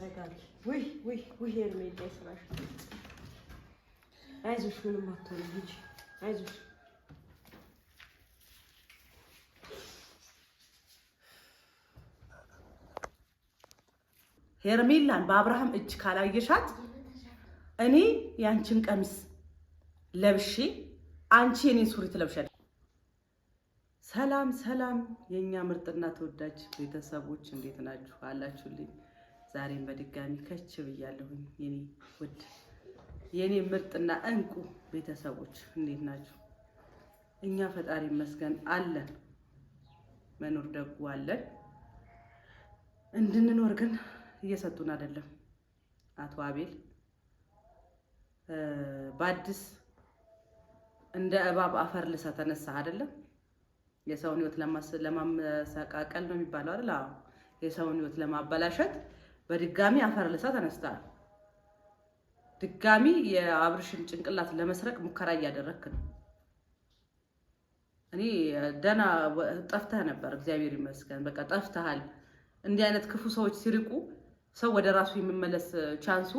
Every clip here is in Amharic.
ያሰጋል። ውይ ሄርሜላ ስራሽ። አይዞሽ ምንም አትሆንም ሂጂ አይዞሽ። ሄርሜላን በአብርሃም እጅ ካላየሻት እኔ ያንቺን ቀሚስ ለብሼ አንቺ የኔን ሱሪ ትለብሻለሽ። ሰላም የኛ ምርጥና ተወዳጅ ቤተሰቦች እንዴት ናችሁ? አላችሁልኝ? ዛሬም በድጋሚ ከች ብያለሁኝ። የኔ ውድ የኔ ምርጥና እንቁ ቤተሰቦች እንዴት ናችሁ? እኛ ፈጣሪ ይመስገን አለን። መኖር ደጉ አለን። እንድንኖር ግን እየሰጡን አይደለም። አቶ አቤል በአዲስ እንደ እባብ አፈር ልሳ ተነሳ አይደለም። የሰውን ህይወት ለማመሰቃቀል ነው የሚባለው አይደል? አዎ፣ የሰውን ህይወት ለማበላሸት በድጋሚ አፈር ልሳ ተነስታ ድጋሚ የአብርሽን ጭንቅላት ለመስረቅ ሙከራ እያደረክ ነው። እኔ ደህና ጠፍተህ ነበር፣ እግዚአብሔር ይመስገን። በቃ ጠፍተሃል። እንዲህ አይነት ክፉ ሰዎች ሲርቁ ሰው ወደ ራሱ የሚመለስ ቻንሱ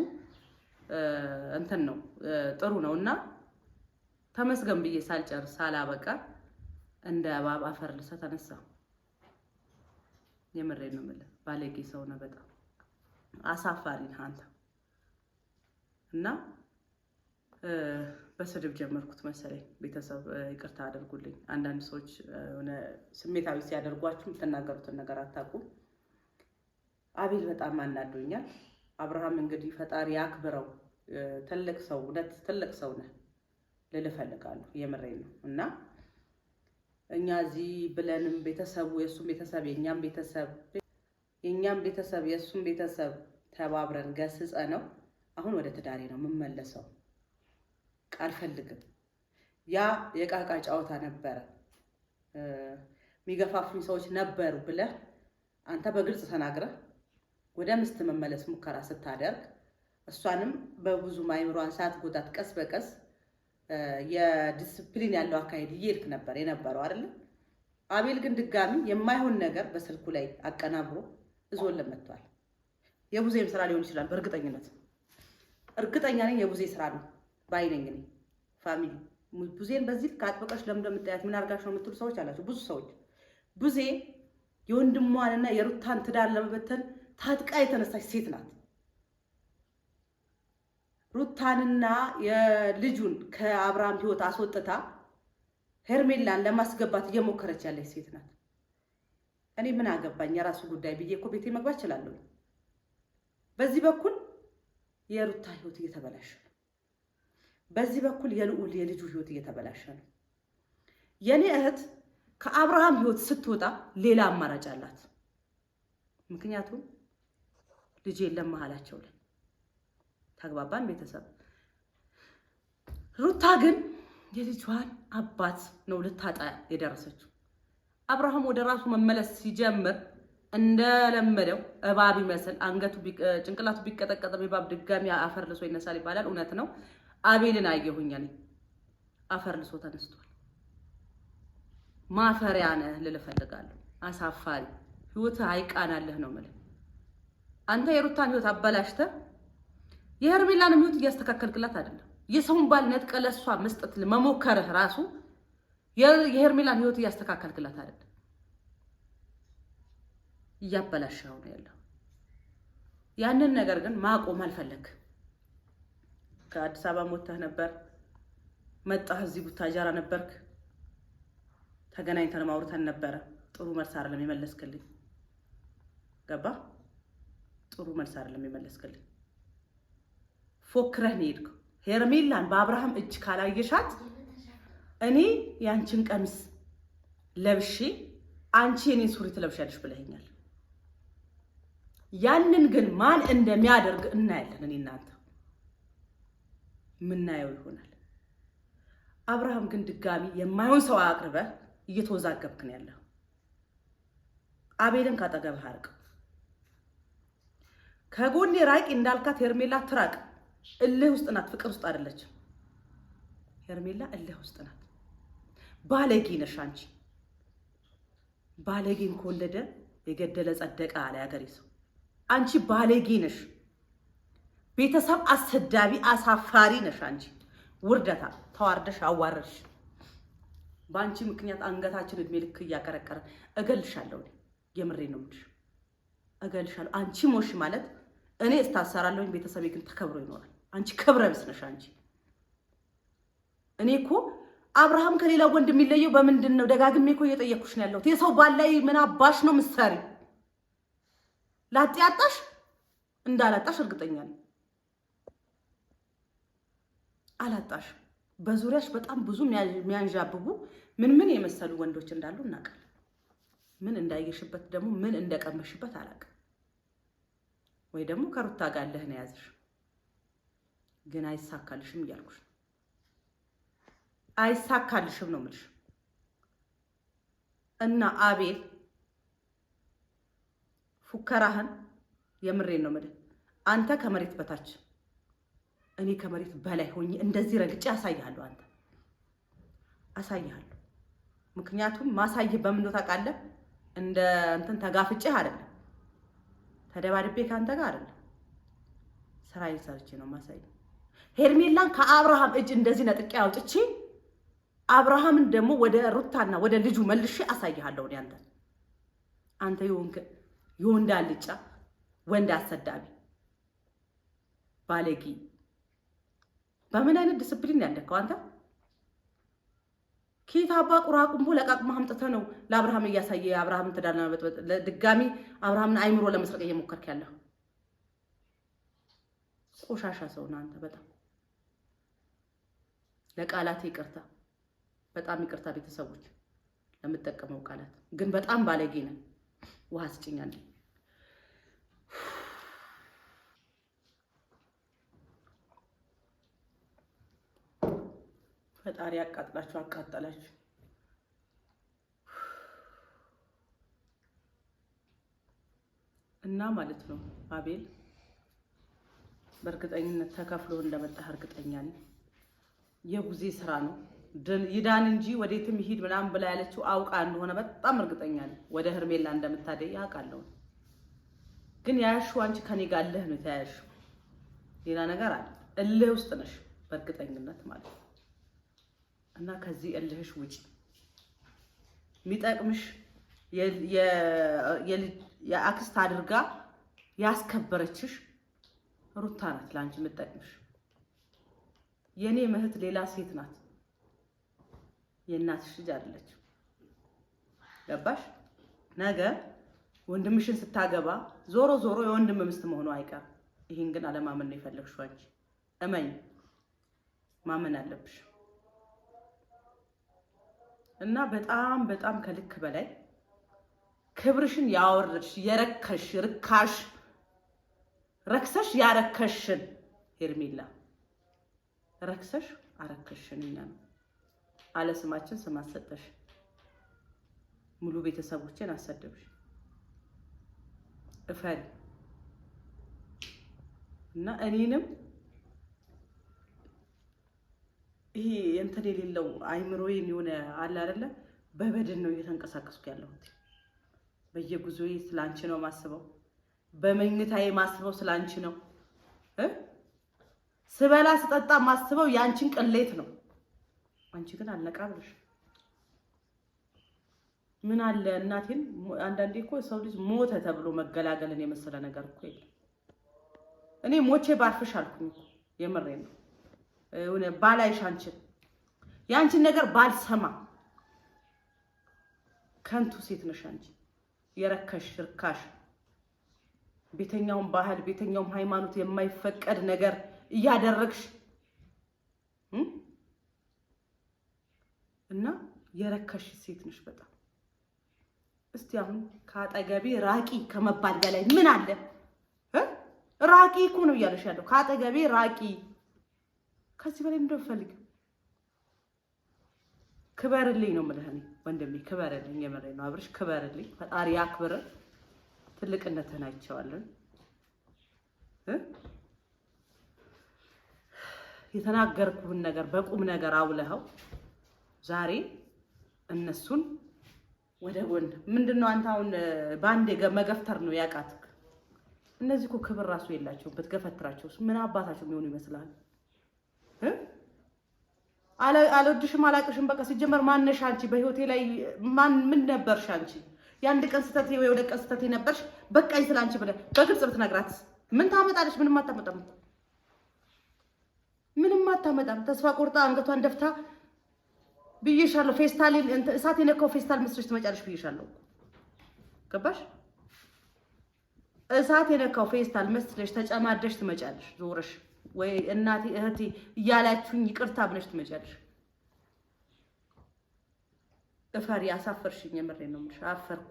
እንትን ነው ጥሩ ነው። እና ተመስገን ብዬ ሳልጨርስ ሳላበቃ እንደ እባብ አፈር ልሳ ተነሳ። የምሬን ነው የምልህ። ባለጌ ሰው ነህ፣ በጣም አሳፋሪ ነህ አንተ። እና በስድብ ጀመርኩት መሰለኝ። ቤተሰብ ይቅርታ አድርጉልኝ። አንዳንድ ሰዎች ሆነ ስሜታዊ ሲያደርጓችሁ የምትናገሩትን ነገር አታውቁም። አቤል በጣም አናዶኛል። አብርሃም እንግዲህ ፈጣሪ ያክብረው። ትልቅ ሰው እውነት ትልቅ ሰው ነህ ልልህ እፈልጋለሁ። የምሬን ነው። እና እኛ እዚህ ብለንም ቤተሰቡ የእሱም ቤተሰብ የእኛም ቤተሰብ የእሱም ቤተሰብ ተባብረን ገስጸ ነው አሁን ወደ ትዳሬ ነው የምመለሰው። ቃል ፈልግም። ያ የቃቃ ጨዋታ ነበረ፣ የሚገፋፉኝ ሰዎች ነበሩ ብለህ አንተ በግልጽ ተናግረህ ወደ ምስት መመለስ ሙከራ ስታደርግ እሷንም በብዙ አይምሯን ሳትጎዳት ቀስ በቀስ የዲስፕሊን ያለው አካሄድ እየሄድክ ነበር የነበረው አይደል? አቤል ግን ድጋሚ የማይሆን ነገር በስልኩ ላይ አቀናብሮ እዞልን መጥቷል። የቡዜም ስራ ሊሆን ይችላል። በእርግጠኝነት እርግጠኛ ነኝ የቡዜ ስራ ነው ባይነኝ ነኝ። ፋሚሊ ቡዜን በዚህ ከአጥብቀሽ ለምን እንደምታያት ምን አድርጋሽ ነው የምትሉ ሰዎች አላችሁ። ብዙ ሰዎች ቡዜ የወንድሟንና የሩታን ትዳር ለመበተን ታጥቃ የተነሳች ሴት ናት። ሩታንና የልጁን ከአብርሃም ህይወት አስወጥታ ሄርሜላን ለማስገባት እየሞከረች ያለች ሴት ናት። እኔ ምን አገባኝ የራሱ ጉዳይ ብዬ እኮ ቤቴ መግባት እችላለሁ። በዚህ በኩል የሩታ ህይወት እየተበላሸ ነው። በዚህ በኩል የልዑል የልጁ ህይወት እየተበላሸ ነው። የኔ እህት ከአብርሃም ህይወት ስትወጣ ሌላ አማራጭ አላት። ምክንያቱም ልጅ የለም መሀላቸው ላይ። ተግባባን ቤተሰብ? ሩታ ግን የልጇን አባት ነው ልታጣ የደረሰችው። አብርሃም ወደ ራሱ መመለስ ሲጀምር እንደለመደው እባብ ይመስል አንገቱ ጭንቅላቱ ቢቀጠቀጥም እባብ ድጋሚ አፈር ልሶ ይነሳል ይባላል። እውነት ነው። አቤልን አየሁኝ እኔ። አፈር ልሶ ተነስቷል። ማፈሪያ ነህ ልልህ እፈልጋለሁ። አሳፋሪ ህይወትህ አይቃናልህ ነው የምልህ። አንተ የሩታን ህይወት አበላሽተህ የሄርሜላን ህይወት እያስተካከልክላት አይደለም። የሰውን ባል ነጥቀህ ለእሷ መስጠት መሞከርህ ራሱ የሄርሜላን ህይወት እያስተካከልክላት አይደለም፣ እያበላሽኸው ነው ያለው። ያንን ነገር ግን ማቆም አልፈለግም። ከአዲስ አበባ ሞተህ ነበር፣ መጣህ እዚህ ቡታጀራ ነበርክ፣ ተገናኝተን ማውርተን ነበረ። ጥሩ መልስ አይደለም የመለስክልኝ። ገባ? ጥሩ መልስ አይደለም የመለስክልኝ። ፎክረህ ነው የሄድከው። ሄርሜላን በአብርሃም እጅ ካላየሻት እኔ ያንቺን ቀሚስ ለብሼ አንቺ የኔን ሱሪ ትለብሻለሽ ብለኸኛል። ያንን ግን ማን እንደሚያደርግ እናያለን። እኔ እናንተ ምናየው ይሆናል። አብርሃም ግን ድጋሚ የማይሆን ሰው አቅርበህ እየተወዛገብክ ነው ያለው። አቤልን ካጠገብህ አርቅ። ከጎኔ ራቂ እንዳልካት ሄርሜላ ትራቅ። እልህ ውስጥ ናት፣ ፍቅር ውስጥ አይደለችም። ሄርሜላ እልህ ውስጥ ናት። ባለጌ ነሽ አንቺ። ባለጌን ከወለደ የገደለ ጸደቀ አለ ያገሬ ሰው። አንቺ ባለጌ ነሽ። ቤተሰብ አሰዳቢ አሳፋሪ ነሽ አንቺ። ውርደታ ተዋርደሽ አዋረድሽ። በአንቺ ምክንያት አንገታችን እድሜ ልክ እያቀረቀረ እገልሻለሁ። የምሬ ነው የምልሽ፣ እገልሻለሁ። አንቺ ሞሽ ማለት እኔ እስታሰራለሁኝ፣ ቤተሰቤ ግን ተከብሮ ይኖራል። አንቺ ክብረ ቢስ ነሽ አንቺ። እኔ እኮ አብርሃም ከሌላ ወንድ የሚለየው በምንድን ነው? ደጋግሜ እኮ እየጠየኩሽ ነው ያለሁት። የሰው ባል ላይ ምን አባሽ ነው ምሳሪ? ላጤ አጣሽ እንዳላጣሽ እርግጠኛ ነኝ። አላጣሽ። በዙሪያሽ በጣም ብዙ የሚያንዣብቡ ምን የመሰሉ ወንዶች እንዳሉ እናውቃለን። ምን እንዳየሽበት ደግሞ ምን እንደቀመሽበት አላውቅም። ወይ ደግሞ ከሩታ ጋር ያለህ ነው ያዝሽ። ግን አይሳካልሽም እያልኩሽ ነው። አይሳካልሽም ነው የምልሽ። እና አቤል ፉከራህን የምሬን ነው የምልህ። አንተ ከመሬት በታች እኔ ከመሬት በላይ ሆኜ እንደዚህ ረግጬ አሳይሃለሁ። አንተ አሳይሃለሁ። ምክንያቱም ማሳይህ በምን ነው ታውቃለህ? እንደ እንትን ተጋፍጬህ አይደለም፣ ተደባድቤ ካንተ ጋር አይደለም። ስራዬን ሰርቼ ነው ማሳይ። ሄርሜላን ከአብርሃም እጅ እንደዚህ ነጥቄ አውጥቼ አብርሃምን ደግሞ ወደ ሩታና ወደ ልጁ መልሼ አሳይሃለሁ። አንተ የወንድ አልጫ ወንድ አሰዳቢ ባለጌ፣ በምን አይነት ዲስፕሊን ያለከው አንተ? ኬት አባ ቁራቁምቦ ለቃቅማ አምጥተህ ነው ለአብርሃም እያሳየ አብርሃምን ተዳልና ለድጋሚ አብርሃምን አይምሮ ለመስረቅ እየሞከርክ ያለው? ቆሻሻ ሰው ነህ አንተ። በጣም ለቃላት ይቅርታ፣ በጣም ይቅርታ ቤተሰቦች ለምጠቀመው ቃላት፣ ግን በጣም ባለጌ ነህ። ውሃ ስጭኛለሁ። ፈጣሪ ያቃጥላችሁ፣ አቃጠላችሁ። እና ማለት ነው አቤል በእርግጠኝነት ተከፍሎ እንደመጣህ እርግጠኛ ነኝ። የጉዜ ስራ ነው። ይዳን እንጂ ወዴትም ይሄድ ምናምን ብላ ያለችው አውቃ እንደሆነ በጣም እርግጠኛ ነኝ። ወደ ሄርሜላ እንደምታደይ ያውቃለሁ። ግን ያያሽው አንቺ ከኔ ጋር እልህ ነው የተያያሽው። ሌላ ነገር አለ። እልህ ውስጥ ነሽ በእርግጠኝነት ማለት ነው። እና ከዚህ እልህሽ ውጪ። የሚጠቅምሽ የአክስት አድርጋ ያስከበረችሽ ሩታ ናት። ለአንቺ የምጠቅምሽ የኔ እህት ሌላ ሴት ናት። የእናትሽ ልጅ አይደለች። ገባሽ? ነገ ወንድምሽን ስታገባ ዞሮ ዞሮ የወንድም ሚስት መሆኑ አይቀርም። ይሄን ግን አለማመን ነው የፈለግሽው አንቺ። እመኝ፣ ማመን አለብሽ። እና በጣም በጣም ከልክ በላይ ክብርሽን ያወረድሽ የረከሽ ርካሽ ረክሰሽ ያረከሽን ሄርሜላ ረክሰሽ አረከሽን። እኛ ነው አለ ስማችን ስም አሰጠሽ። ሙሉ ቤተሰቦችን አሰደብሽ። እፈሪ እና እኔንም ይሄ እንትን የሌለው አይምሮዬን የሆነ አለ አይደለ፣ በበድን ነው እየተንቀሳቀስኩ ያለሁት። በየጉዞዬ ስላንቺ ነው ማስበው። በመኝታዬ ማስበው ስላንቺ ነው። ስበላ ስጠጣ ማስበው ያንቺን ቅሌት ነው። አንቺ ግን አልነቃ ብለሽ ምን አለ እናቴን። አንዳንዴ እኮ ሰው ልጅ ሞተ ተብሎ መገላገልን የመሰለ ነገር እኮ የለም። እኔ ሞቼ ባርፍሽ አልኩኝ እኮ የምሬን ነው። ባላይሽ የአንቺን ነገር ባልሰማ። ከንቱ ሴት ነሽ አንቺ፣ የረከሽ ርካሽ፣ ቤተኛውም ባህል ቤተኛውም ሃይማኖት የማይፈቀድ ነገር እያደረግሽ እና የረከሽ ሴት ነሽ በጣም። እስቲ አሁን ከአጠገቤ ራቂ ከመባል በላይ ምን አለ? ራቂ እኮ ነው እያለሽ ያለው። ከአጠገቤ ራቂ። ከዚህ በላይ ምንድነው ፈልግ? ክበርልኝ ነው የምልህ እኔ ወንድሜ፣ ክበርልኝ። የምሬን ነው አብርሽ፣ ክበርልኝ። ፈጣሪ ያክብር። ትልቅነትህን አይቼዋለሁ። የተናገርኩህን ነገር በቁም ነገር አውለኸው ዛሬ እነሱን ወደ ጎን ምንድነው አንተ አሁን በአንድ መገፍተር ነው ያቃትክ። እነዚህ እኮ ክብር ራሱ የላቸውም። ብትገፈትራቸውስ ምን አባታቸው የሚሆኑ ይመስላል? አልወድሽም አላቅሽም በቃ ሲጀመር ማነሽ አንቺ? በህይወቴ ላይ ምን ነበርሽ አንቺ? የአንድ ቀን ስተቴ ወይ ወደ ቀን ስተቴ ነበርሽ። በቃኝ ስላንቺ ብለህ በግልጽ ብትነግራት ምን ታመጣለች? ምንም አታመጣም። ምንም አታመጣም። ተስፋ ቆርጣ አንገቷን ደፍታ ብዬሻለሁ። ፌስታል እሳት የነካው ፌስታል መስለሽ ትመጫለሽ ብዬሻለሁ። ገባሽ? እሳት የነካው ፌስታል መስለሽ ተጨማደሽ ትመጫለሽ። ዞረሽ ወይ እናቴ እህቴ እያላችሁኝ ይቅርታ ብለሽ ትመጫለሽ። እፈሪ። አሳፈርሽኝ። የምሬን ነው የምልሽ። አፈርኩ።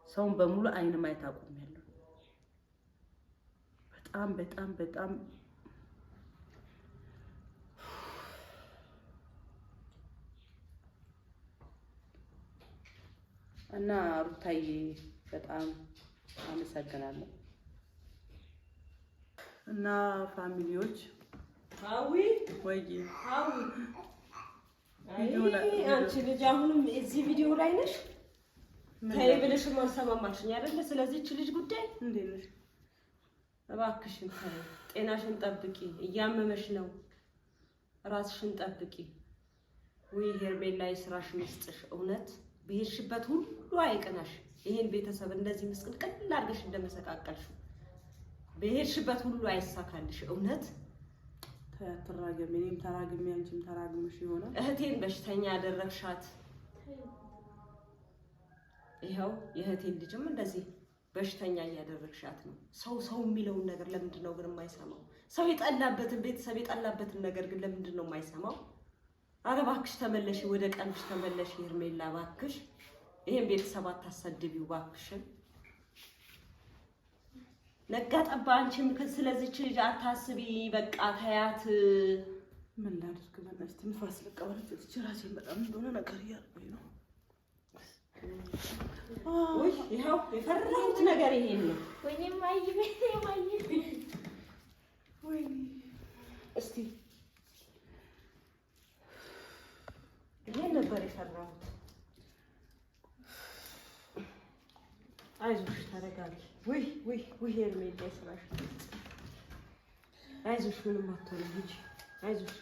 ሰውን በሙሉ አይን ማየት አቁሜያለሁ። በጣም በጣም በጣም እና ሩታዬ በጣም አመሰግናለሁ። እና ፋሚሊዎች አዊ ወይ አንቺ ልጅ አሁንም እዚህ ቪዲዮ ላይ ነሽ? ተይ ብለሽም አልሰማማሽኝ አይደለ? ስለዚህ እቺ ልጅ ጉዳይ እንዴት ነሽ? እባክሽን ተይ፣ ጤናሽን ጠብቂ። እያመመሽ ነው፣ ራስሽን ጠብቂ። ወይ ሄርሜላ ስራሽ መስጥሽ እውነት በሄድሽበት ሁሉ አይቀናሽ። ይሄን ቤተሰብ እንደዚህ ምስቅልቅል አድርገሽ እንደመሰቃቀልሽ በሄድሽበት ሁሉ አይሳካልሽ። እውነት ተራገም። እኔም ተራግሜ አንቺም ተራግመሽ ይሆናል። እህቴን በሽተኛ ያደረግሻት ይኸው የእህቴን ልጅም እንደዚህ በሽተኛ እያደረግሻት ነው። ሰው የሚለውን ነገር ለምንድን ነው ግን የማይሰማው? ሰው የጠላበትን ቤተሰብ የጠላበትን ነገር ግን ለምንድን ነው የማይሰማው? ኧረ እባክሽ ተመለሽ፣ ወደ ቀልብሽ ተመለሽ ሄርሜላ እባክሽ። ይሄን ቤተሰብ አታሰድቢው እባክሽን። ነጋ ጠባ አንቺም ስለዚህች ልጅ አታስቢ። በቃ ተያት። ምን ላድርግ? በእናትሽ ትንፋስ ልቀበል። ራሴን በጣም እንደሆነ ነገር እያልኩኝ ነው። ወይ ይኸው የፈራሁት ነገር ይሄን ነው። ወይኔ ማይ ወይ እስቲ ይሄን ነበር የፈራሁት። አይዞሽ ተረጋጊ። ወይ ሄርሜላ ስራሽ አይዞሽ፣ ምንም አትሆንም። ሂጂ አይዞሽ።